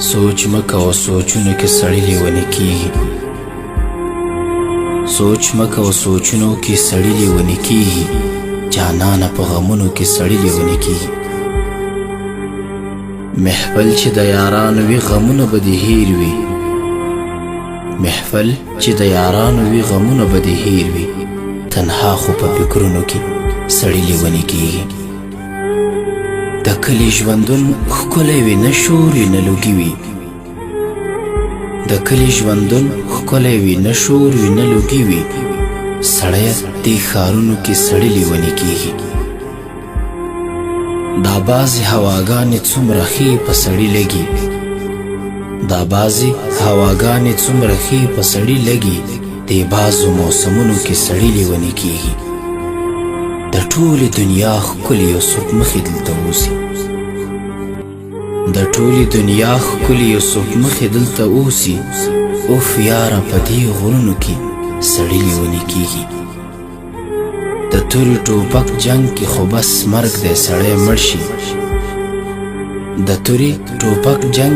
सोच मकोه سوچونو کې سړی لیونی کیږي سوچ مکوه سوچونو کې سړی لیونی کیږي جانانه په غمونو کې سړی لیونی کیږي محفل چې د یارانو وي غمونه به دې هیر وي محفل چې د یارانو وي غمونه به دې هیر وي تنها خو په فکرونو کې سړی لیونی کیږي د کلي ژوندون ښکلی وي نه شور وي نه لوګي وي د کلي ژوندون ښکلی وي نه شور وي نه لوګي وي سړیه دې ښارونو کې سړی لیونی کیږي دا بعضې هواګانې څومره ښې په سړي لګي دا بعضې هواګانې څومره ښې په سړي لګي دې بعضو موسمونو کې سړی لیونی کیږي د ټولې دنیا ښکلي یوسف مخې دلته اوسي د ټولې دنیا ښکلي یوسف مخې دلته اوسي اوف یاره په دې غرونو کې سړی لیونی کیږي د تورې ټوپک جنگ کې خو بس مرګ دی سړی مړ شي د تورې ټوپک جنگ